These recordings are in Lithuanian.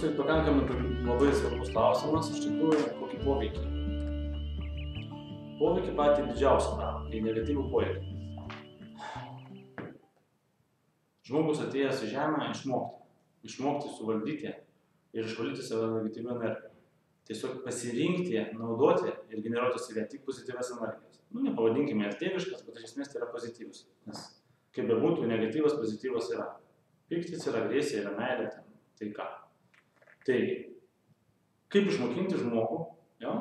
toksai pakankamai labai svarbus klausimas, iš tikrųjų, kokį poveikį. Poveikį patį didžiausią daro, tai negatyvų poveikį. Žmogus atėjęs į žemę išmokti suvaldyti ir išvalyti savo negatyvią energiją. Tiesiog pasirinkti, naudoti ir generuoti savyje tik pozityvias energijas. Nepavadinkime ir tėviškas, bet iš esmės tai yra pozityvus. Nes kaip bebūtų, negatyvas pozityvas yra. Piktis yra agresija, yra meilė, tai ką. Tai kaip išmokinti žmogų,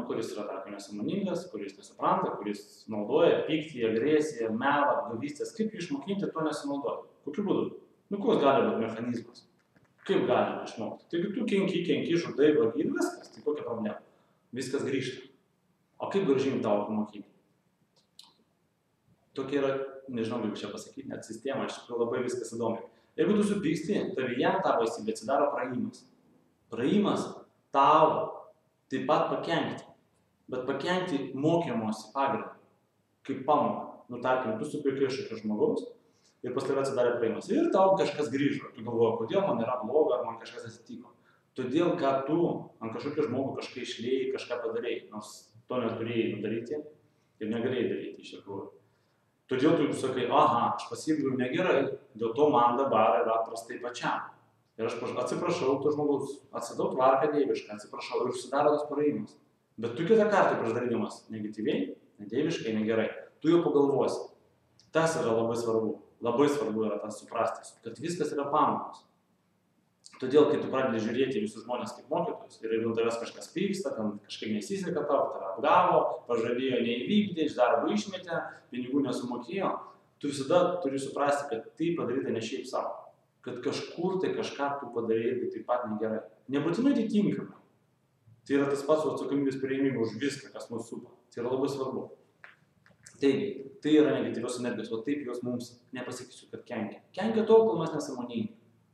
kuris yra tarkim nesąmoningas, kuris nesupranta, kuris naudoja pyktį, agresiją, melą, apgavystės, kaip išmokinti to nesinaudoti? Kokiu būdu? Koks gali būti mechanizmas? Kaip galima išmokti? Taigi tu kenki, žudai, vagi ir viskas, tai kokia problema? Viskas grįžta. O kaip grąžinti tavo pamokymą? Tokia yra, nežinau, kaip čia pasakyti, net sistema, iš tikrųjų labai viskas įdomi. Jeigu tu supyksti, tavyje tavo esybė atsidaro praėjimas. Praėjimas tau taip pat pakenkti, bet pakenkti mokymosi pagrindą, kaip pamoką. Tarkim, tu supykai iš kažkokio žmogaus ir pas tave atsidarė praėjimas. Ir tau kažkas grįžo. Tu galvoji, kodėl man yra bloga, ar man kažkas atsitiko. Todėl, kad tu ant kažkokio žmogų kažką išliejai, kažką padarėjai, nors to neturėjai daryti ir negalėjai daryti iš tikrųjų. Todėl tu sakai, aš pasielgiau negerai, dėl to man dabar yra prastai pačiam. Ir aš atsiprašau, to žmogus, atsidau tvarką dievišką, atsiprašau ir užsidaro tas praėjimas. Bet tu kitą kartą prieš darydamas negatyviai, nedieviškai, negerai, tu jau pagalvosi. Tas yra labai svarbu. Labai svarbu yra tas suprasti, kad viskas yra pamokos. Todėl, kai tu pradedi žiūrėti visus žmonės kaip mokytojus ir jeigu tavęs kažkas pyksta, kažkaip nesiseka tau, tave apgavo, pažadėjo neįvykdė, iš darbo išmetė, pinigų nesumokėjo, tu visada turi suprasti, kad tai padaryta ne šiaip savo. Kad kažkur tai kažką tu padarėjai taip pat negerai. Nebūtinai tai tinkamai. Tai yra tas pats atsakomybės priėmimo už viską, kas mus supa. Tai yra labai svarbu. Taigi, tai yra negatyvios energijos, o taip jos mums nepasakysiu, kad kenkia. Kenkia tol, kol mes nesąmoningi.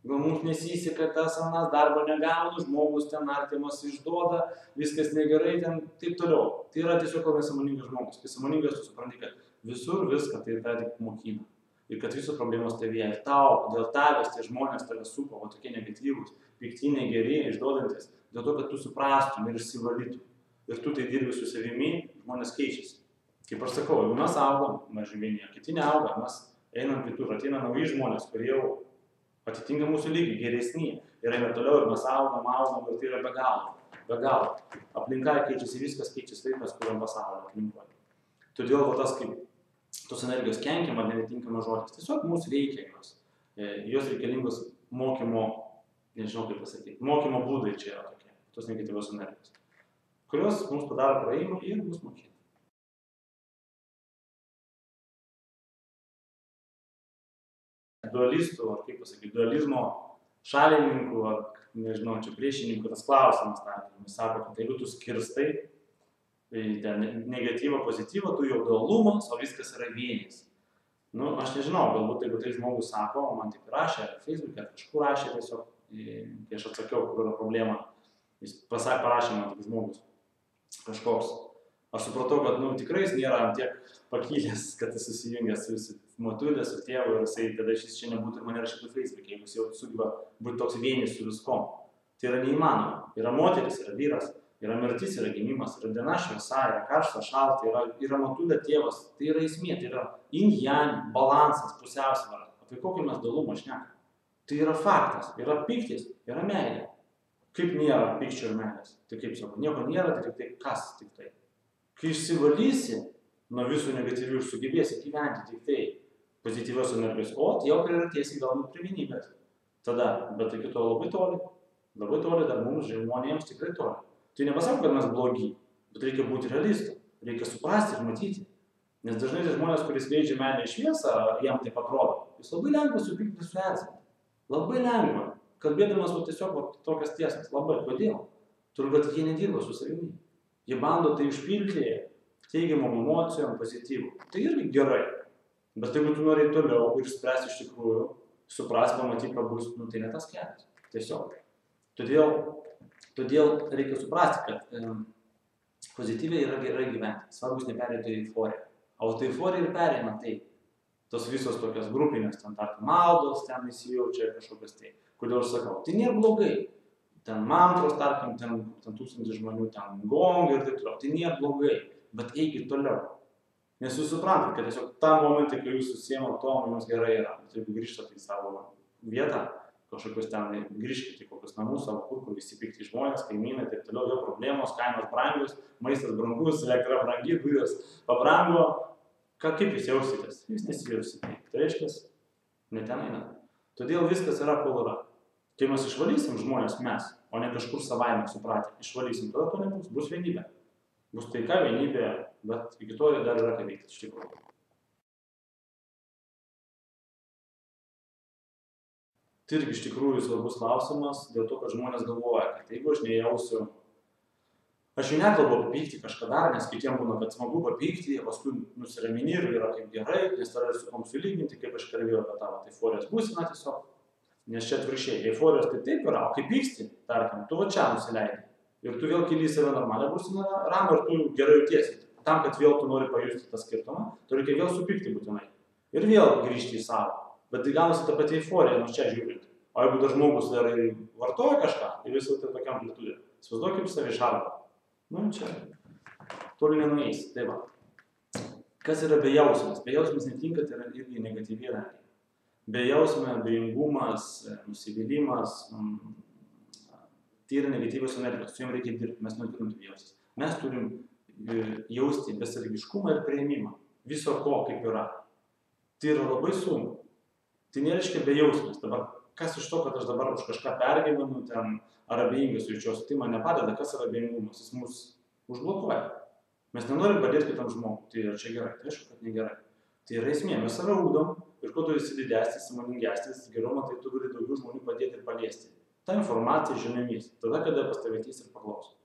Gal mums nesiseka tas anas, darbo negaunu, žmogus ten artimas išduoda, viskas negerai, ten taip toliau. Tai yra tiesiog nesąmoningas žmogus. Kai sąmoningas, tu supranti, kad visur viską tai yra tik mokina. Ir kad visos problemos tavyje. Ir tau, dėl tavęs, tie žmonės tave supa, o tokie negatyvūs, piktiniai, geri, išduodantis, dėl to, kad tu suprastum ir išsivalytum. Ir tu tai dirbi su savimi, žmonės keičiasi. Kaip aš sakau, jeigu mes augam, maži vieni, kiti neauga, mes einam kitur, ateina nauji žmonės, kurie jau atitinka mūsų lygį, geresni. Ir eina toliau ir mes augam, ir tai yra be galo. Be galo. Aplinka keičiasi, viskas keičiasi, taip mes kuriam pasaulio aplinkoje. Todėl tas kaip tos energijos kenkiama, netinkamas žodis. Tiesiog mums reikia jos. Jos reikalingos mokymo, nežinau kaip pasakyti, mokymo būdai čia yra tokie, tos negatyvios energijos, kurios mums padaro praėjimą ir mus mokina. Dualistų, ar kaip pasakyti, dualizmo šalininkų, ar nežinau, čia priešininkų, tas klausimas, jis sako, kad jeigu tu skirstai, negatyvą, pozityvą, tu jau dualumas, o viskas yra vienis. Aš nežinau, galbūt jeigu tai žmogus sako, o man taip rašė, ar Facebook'e, ar kažkur rašė tiesiog, kai aš atsakiau, kur yra problema, jis parašė man tik žmogus kažkoks. Aš supratau, kad tikrai jis nėra tiek pakilęs, kad jis susijungęs su motulė, su tėvu ir jisai, tada šis čia nebūtų ir mane rašytų Facebook'e, jeigu jis jau sugeba būti toks vienis su viskom. Tai yra neįmanoma. Yra moteris, yra vyras, yra mirtis, yra gimimas, yra diena šviesa, yra karšta, šalta, yra motulė tėvas. Tai yra esmė, tai yra yin-yang, balansas, pusiausvara. Apie kokį mes dualumą šnekame. Tai yra faktas, yra pyktis, yra meilė. Kaip nėra pykčio ir meilės? Tai kaip sako, nieko nėra, tai tik tai kas tik tai. Kai išsivalysi nuo visų negatyvių ir sugebėsi gyventi tik tai pozityvios energijos, jau priartėsi galbūt prie vienybės. Tada, bet iki to labai toli dar mums žmonėms tikrai toli. Tai nepasako, kad mes blogi, bet reikia būti realistų, reikia suprasti ir matyti. Nes dažnai tai žmonės, kuris skleidžia meilę šviesą, jam taip atrodo, jis labai lengva supykti su esame. Labai lengva, kalbėdamas tiesiog tokias tiesas. Labai, kodėl? Turbūt jie nedirba su savimi. Jie bando tai užpildyti teigiamom emocijom, pozityvų. Tai irgi gerai. Bet jeigu tu nori toliau ir spręsti iš tikrųjų, supras, pamatyti, pabus, tai ne tas kelias. Tiesiog. Todėl reikia suprasti, kad pozityviai yra gerai gyventi. Svarbus neperėti į euforiją. O tai euforija ir perėina tai. Tos visos tokios grupinės, ten maldos, ten įsijaučia kažkokios tai. Kodėl aš sakau, tai nėra blogai. ten mantros, tarkim, ten 1000 žmonių, ten gongai ir taip toliau. Tai nėra blogai, bet eikit toliau. Nes jūs suprantat, kad tiesiog tą momentą, kai jūs susiemat to, jums gerai yra. Bet jeigu grįžtate į savo vietą, kažkokius ten grįžkite į kokius namus, savo kur visi pikti žmonės, kaimynai, taip toliau, jo problemos, kainos brangios, maistas brangus, elektra brangi, dujos pabrango. Kaip jūs jausitės? Jūs nesijausite. Tai reiškia, ne ten eina. Todėl viskas yra, kol yra. Kai mes išvalysim žmonės mes, o ne kažkur savaime supratę, išvalysim, tada to nebus, bus vienybė. Bus taika, vienybė, bet iki to dar yra ką veikti, iš tikrųjų. Tai irgi iš tikrųjų svarbus klausimas, dėl to, kad žmonės galvoja, kad jeigu aš nejausiu, aš jau nekalbu apie pyktį kažką dar, nes kitiems būna, kad smagu papykti, paskui nusiramini ir yra kaip gerai, nes tada su kom sulyginti, kaip aš kalbėjau apie tavo euforijos būseną tiesiog, nes čia atvirkščiai, euforijos tai taip yra, o kai pyksti, tarkim, tu va čia nusileidai ir tu vėl kyli į save normalią būseną ramą ir tu gerai jautiesi. Tam, kad vėl tu nori pajusti tą skirtumą, tu reikia vėl supykti būtinai ir vėl grįžti į savo. Bet tai gaunasi ta pati euforija, nors čia žiūrint. O jeigu dar žmogus dar vartoja kažką, tai visą tai tokia amplitudė. Įsivaizduok, kaip savi šarpa. Nu, čia toli nenueis. Tai va. Kas yra bejausmės? Bejausmės netinka, tai yra irgi negatyvi energija. Bejausmė, abejingumas, nusivylimas, tai yra negatyvios energijos. Su jom reikia dirbti, mes neturim tai jaustis. Mes turim jausti besąlygiškumą ir priėmimą. Viso ko, kaip yra. Tai yra labai sunku. Tai nereiškia bejausmės. Dabar, kas iš to, kad aš dabar už kažką pergyvenu ten, ar abejingas jaučiuosi, tai man nepadeda, kas yra abejingumas. Jis mus užblokuoja. Mes nenorim padėti kitam žmogui. Tai yra čia gerai, tai aišku, kad negerai. Tai yra esmė, mes save ugdom ir kuo tu esi didesnis, sąmoningesnis, geriau matai, tu gali daugiau žmonių padėti ir paliesti. Ta informacija žiniomis, tada, kada pas tave ateis ir paklaus.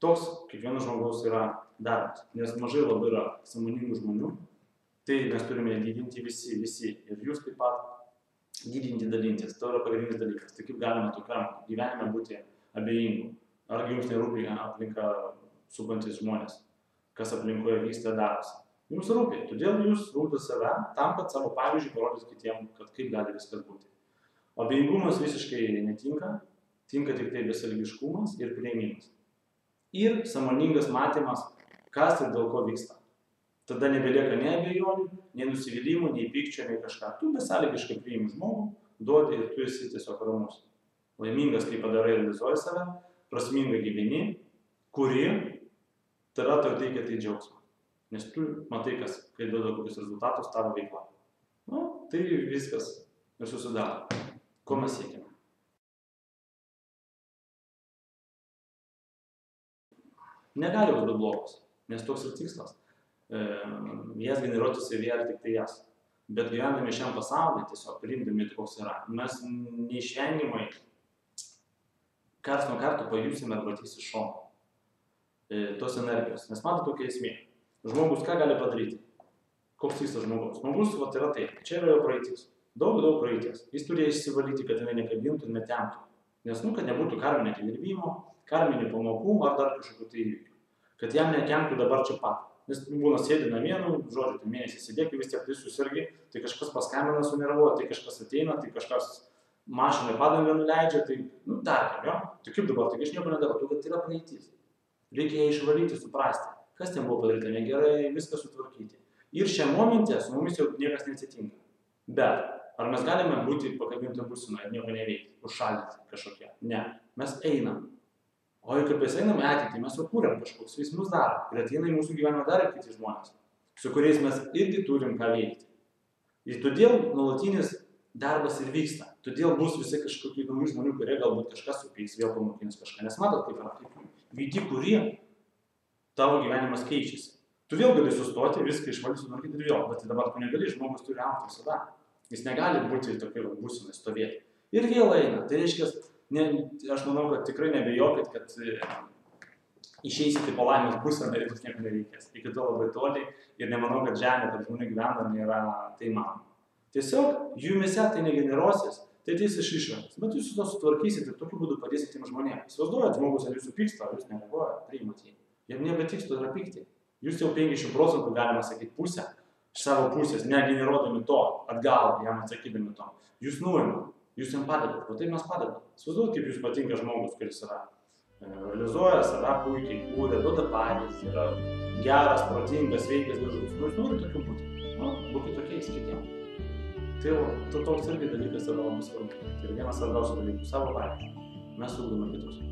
Toks kiekvieno žmogaus yra darbas, nes mažai labai yra sąmoningų žmonių. Tai mes turime didinti visi. Ir jūs taip pat didinti, dalintis. Tai yra pagrindinis dalykas. Tai kaip galima tokiam gyvenime būti abejingu? Argi jums nerūpi aplinka supantis žmonės? Kas aplinkoje vyksta darosi? Jums rūpi. Todėl jūs rūpite save tam, kad savo pavyzdžių parodys kitiems, kad kaip gali viskas būti. Abejingumas visiškai netinka. Tinka tik tai besąlygiškumas ir priėmimas. Ir sąmoningas matymas, kas ir dėl ko vyksta. Tada nebelieka nei abejonių, nei nusivylimų, nei pykčio, nei kažką. Tu besąlygiškai priimi žmogų, duodi ir tu esi tiesiog ramus. Laimingas, kai padarai realizuoji save, prasmingai gyveni, kuri tada tau teikia tai džiaugsmą. Nes tu matai, kai duoda kokius rezultatus tavo veikla. Nu, tai viskas ir susidaro. Ko mes siekime? Negali būti blogas, nes toks ir tikslas. Jas generuoti savyje tik tai jas. Bet gyvendami šiam pasaulyje, tiesiog priimdami koks yra, mes neišvengiamai karts nuo karto pajusime arba ateis iš šono tos energijos. Nes mato tokia esmė. Žmogus ką gali padaryti? Koks tikslas žmogaus? Žmogus yra taip, čia yra jo praeitis. Daug praeities. Jis turi išsivalyti, kad jinai nekabintų ir netemptų. Nes, kad nebūtų karminio atidirbimo, karminių pamokų ar dar kažkokių tai įvykių. Kad jam nekemptų dabar čia pat. Nes būna sėdi namie, žodžiu, tai mėnesį sėdėk, vis tiek tai susirgi, tai kažkas paskambina sunervuoja, tai kažkas ateina, tai kažkas mašiną padangą nuleidžia, tai, tarkim, jo. Tai kaip dabar, tai aš nieko nedarau, tai yra praeitis. Reikia ją išvalyti, suprasti, kas ten buvo padaryta negerai, viską sutvarkyti. Ir šią momentę su mumis jau niekas neatsitinka. Bet, ar mes galime būti pakabinti būsinoje ir nieko neveikti, užšaldyti kažkokie? Ne, mes einam. O jau kaip mes einame ateitį, mes jau kūrėm kažkoks veiksmus daro. Ir ateina į mūsų gyvenimą dar ir kiti žmonės, su kuriais mes irgi turim ką veikti. Ir todėl nuolatinis darbas ir vyksta. Todėl bus visi kažkokių įdomių žmonių, kurie galbūt kažkas supys, vėl pamokins kažką. Nes matot, kaip yra, kaip veiki, kurie tavo gyvenimas keičiasi. Tu vėl gali sustoti, viską išvalyti, sunarkyti ir vėl. Bet dabar tu negali, žmogus turi augti visada. Jis negali būti tokia būsenai stovėti. Ir vėl eina. Tai reiškia, aš manau, kad tikrai nebejokit, kad išeisite po laimės būseną ir jums nieko nereikės. Iki to labai toli ir nemanau, kad žemė tarp žmonių gyvendami yra tai manoma. Tiesiog jumise tai negeneruosis, tai ateis iš išorės. Bet jūs su to sutvarkysit ir tokiu būdu padėsit tiem žmonėms. Įsivaizduojat, žmogus ar jūsų pyksta, ar jūs nereaguojat, priimat jį. Jam nebetiks, to yra pykti. Jūs jau 50%, galima sakyti, pusę iš savo pusės, negeneruodami to, atgal jam atsakydami to. Jūs nuimat. Jūs jam padedat, o tai mes padedam. Įsivaizduokit, kaip jūs patinka žmogus, kuris yra realizuoja save puikiai, kūrė, duoda pavyzdį, yra geras, protingas, sveikas, gražus. Nu, jūs norite tokiu būti. Nu, būkite tokiais kitiems. Tai toks irgi dalykas yra labai svarbu. Tai yra vienas svarbiausių dalykų. Savo pavyzdžių. Mes ugdome kitus.